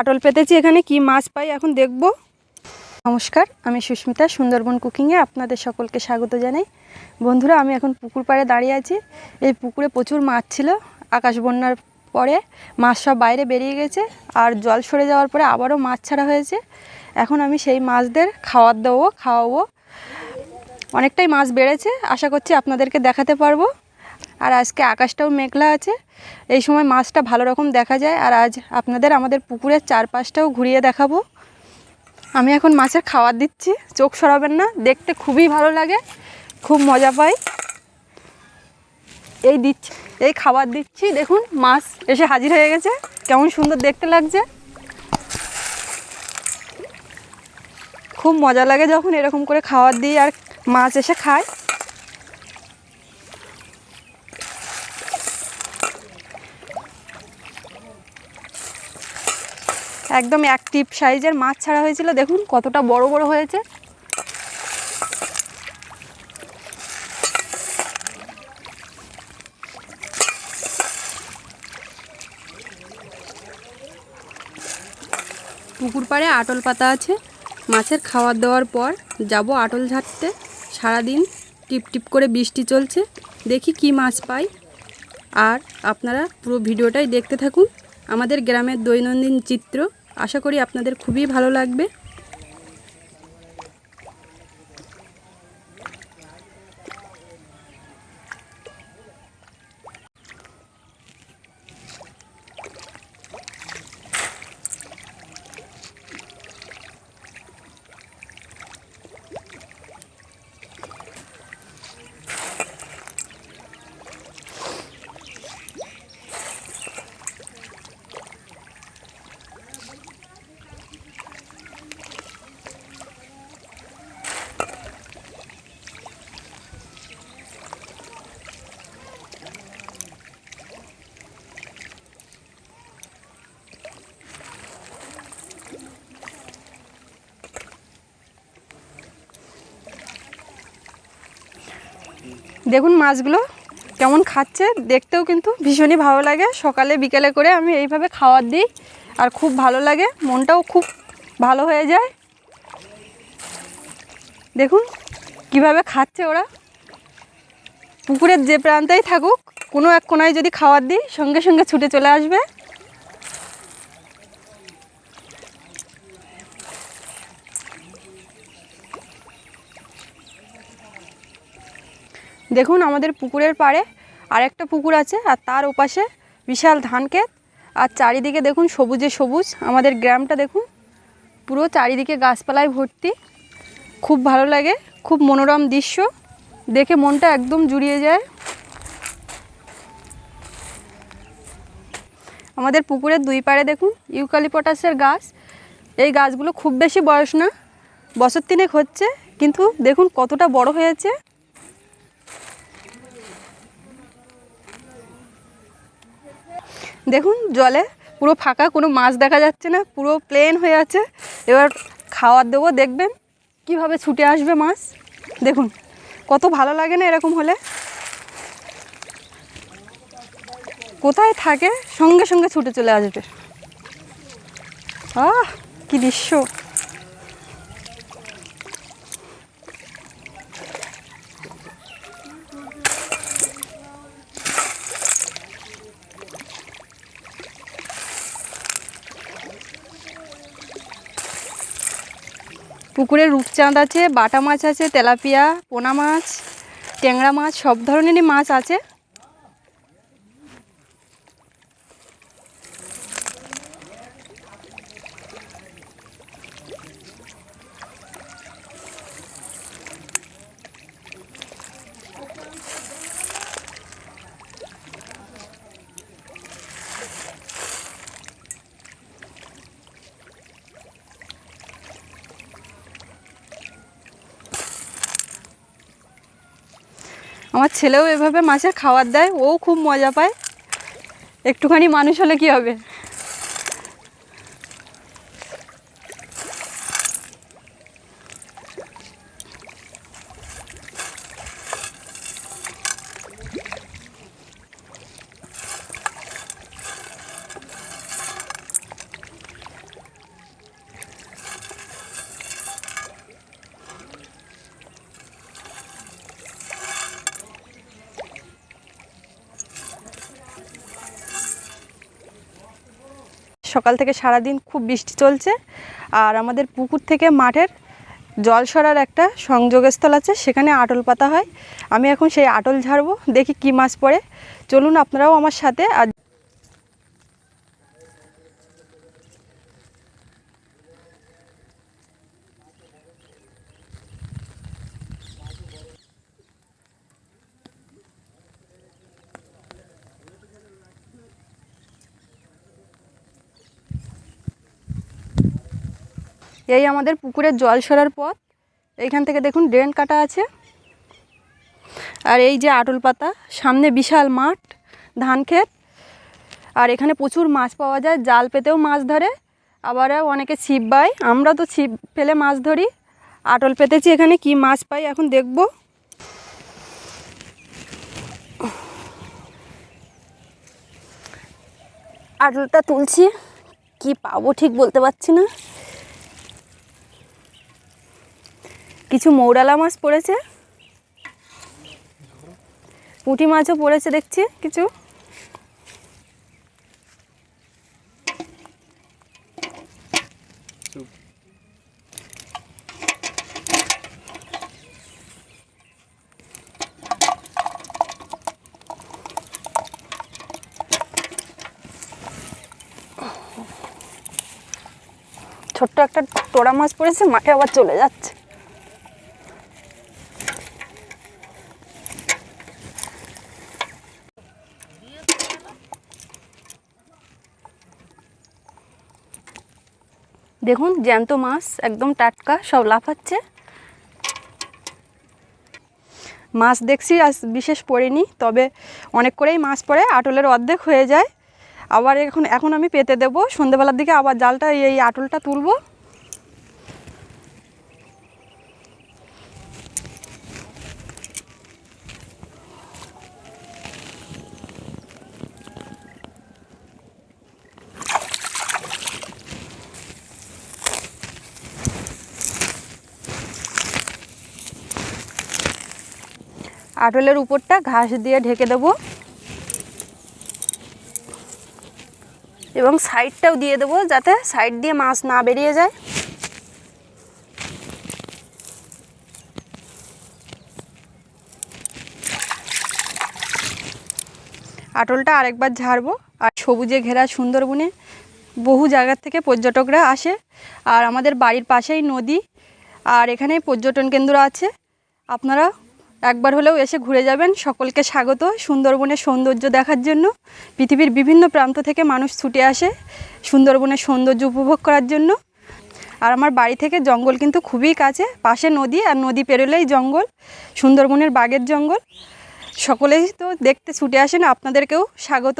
আটল পেতেছি, এখানে কি মাছ পাই এখন দেখব। নমস্কার, আমি সুস্মিতা, সুন্দরবন কুকিংয়ে আপনাদের সকলকে স্বাগত জানাই। বন্ধুরা, আমি এখন পুকুর পাড়ে দাঁড়িয়ে আছি। এই পুকুরে প্রচুর মাছ ছিল। আকাশ বন্যার পরে মাছ সব বাইরে বেরিয়ে গেছে, আর জল সরে যাওয়ার পরে আবারও মাছ ছাড়া হয়েছে। এখন আমি সেই মাছদের খাওয়াবো। অনেকটাই মাছ বেড়েছে, আশা করছি আপনাদেরকে দেখাতে পারবো। আর আজকে আকাশটাও মেঘলা আছে, এই সময় মাছটা ভালো রকম দেখা যায়। আর আজ আপনাদের আমাদের পুকুরের চারপাশটাও ঘুরিয়ে দেখাবো। আমি এখন মাছের খাবার দিচ্ছি, চোখ সরাবেন না, দেখতে খুবই ভালো লাগে, খুব মজা পাই। এই খাবার দিচ্ছি, দেখুন মাছ এসে হাজির হয়ে গেছে, কেমন সুন্দর দেখতে লাগছে। খুব মজা লাগে যখন এরকম করে খাবার দিই আর মাছ এসে খায়। একদম অ্যাক্টিভ সাইজের মাছ ছাড়া হয়েছিল, দেখুন কতটা বড় বড় হয়েছে। পুকুর পাড়ে আটল পাতা আছে, মাছের খাবার দেওয়ার পর যাব আটল ঝাড়তে। সারাদিন টিপ টিপ করে বৃষ্টি চলছে, দেখি কি মাছ পাই। আর আপনারা পুরো ভিডিওটাই দেখতে থাকুন। আমাদের গ্রামের দৈনন্দিন চিত্র, আশা করি আপনাদের খুবই ভালো লাগবে। দেখুন মাছগুলো কেমন খাচ্ছে, দেখতেও কিন্তু ভীষণই ভালো লাগে। সকালে বিকেলে করে আমি এইভাবে খাবার দিই, আর খুব ভালো লাগে, মনটাও খুব ভালো হয়ে যায়। দেখুন কিভাবে খাচ্ছে ওরা। পুকুরের যে প্রান্তেই থাকুক, কোনো এক কোনায় যদি খাবার দিই, সঙ্গে সঙ্গে ছুটে চলে আসবে। দেখুন আমাদের পুকুরের পাড়ে আরেকটা পুকুর আছে, আর তার ওপাশে বিশাল ধান ক্ষেত, আর চারিদিকে দেখুন সবুজে সবুজ। আমাদের গ্রামটা দেখুন পুরো চারিদিকে গাছপালায় ভর্তি, খুব ভালো লাগে, খুব মনোরম দৃশ্য, দেখে মনটা একদম জুড়িয়ে যায়। আমাদের পুকুরের দুই পাড়ে দেখুন ইউক্যালিপটাসের গাছ। এই গাছগুলো খুব বেশি বয়স না, বছর তিনেক হচ্ছে, কিন্তু দেখুন কতটা বড় হয়েছে। দেখুন জলে পুরো ফাঁকা, কোনো মাছ দেখা যাচ্ছে না, পুরো প্লেন হয়ে আছে। এবার খাবার দেবো, দেখবেন কিভাবে ছুটে আসবে মাছ। দেখুন কত ভালো লাগে না এরকম হলে। কোথায় থাকে সঙ্গে সঙ্গে ছুটে চলে আসবে। আহ কি দৃশ্য। পুকুরে রূপচাঁদ আছে, বাটা মাছ আছে, তেলাপিয়া, পোনা মাছ, ট্যাংরা মাছ, সব ধরনেরই মাছ আছে। আমার ছেলেও এভাবে মাছের খাবার দেয়, ও খুব মজা পায়। একটুখানি মানুষ হলে কি হবে। সকাল থেকে সারা দিন খুব বৃষ্টি চলছে। আর আমাদের পুকুর থেকে মাঠের জল সরার একটা সংযোগস্থল আছে, সেখানে আটল পাতা হয়। আমি এখন সেই আটল ঝাড়বো, দেখি কি মাছ পড়ে। চলুন আপনারাও আমার সাথে। আর এই আমাদের পুকুরের জল সরার পথ। এইখান থেকে দেখুন ড্রেন কাটা আছে। আর এই যে আটল পাতা, সামনে বিশাল মাঠ, ধান ক্ষেত। আর এখানে প্রচুর মাছ পাওয়া যায়, জাল পেতেও মাছ ধরে, আবার অনেকে ছিপ বায়। আমরা তো ছিপ ফেলে মাছ ধরি। আটল পেতেছি, এখানে কি মাছ পাই এখন দেখব। আটলটা তুলছি, কি পাবো ঠিক বলতে পারছি না। কিছু মৌরালা মাছ পড়েছে, পুঁটি মাছও পড়েছে দেখছি কিছু। ছোট্ট একটা টোড়া মাছ পড়েছে, মাঠে আবার চলে যাচ্ছে। দেখুন জ্যান্ত মাছ, একদম টাটকা, সব লাফাচ্ছে। মাছ দেখছি আজ বিশেষ পড়েনি, তবে অনেক করেই মাছ পড়ে, আটলের অর্ধেক হয়ে যায়। আবার এখন আমি পেতে দেব, সন্ধ্যেবেলার দিকে আবার জালটা এই আটলটা তুলবো। আটলের উপরটা ঘাস দিয়ে ঢেকে দেব এবং সাইডটাও দিয়ে দেবো, যাতে সাইড দিয়ে মাছ না বেরিয়ে যায়। আটলটা আরেকবার ঝাড়বো। আর সবুজে ঘেরা সুন্দরবনে বহু জায়গা থেকে পর্যটকরা আসে। আর আমাদের বাড়ির পাশেই নদী, আর এখানে পর্যটন কেন্দ্র আছে। আপনারা একবার হলেও এসে ঘুরে যাবেন। সকলকে স্বাগত সুন্দরবনের সৌন্দর্য দেখার জন্য। পৃথিবীর বিভিন্ন প্রান্ত থেকে মানুষ ছুটে আসে সুন্দরবনের সৌন্দর্য উপভোগ করার জন্য। আর আমার বাড়ি থেকে জঙ্গল কিন্তু খুবই কাছে, পাশে নদী, আর নদী পেরোলেই জঙ্গল, সুন্দরবনের বাঘের জঙ্গল। সকলেই তো দেখতে ছুটে আসেন, আপনাদেরকেও স্বাগত।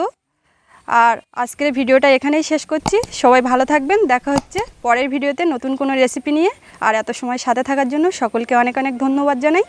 আর আজকের ভিডিওটা এখানেই শেষ করছি। সবাই ভালো থাকবেন, দেখা হচ্ছে পরের ভিডিওতে নতুন কোনো রেসিপি নিয়ে। আর এত সময় সাথে থাকার জন্য সকলকে অনেক অনেক ধন্যবাদ জানাই।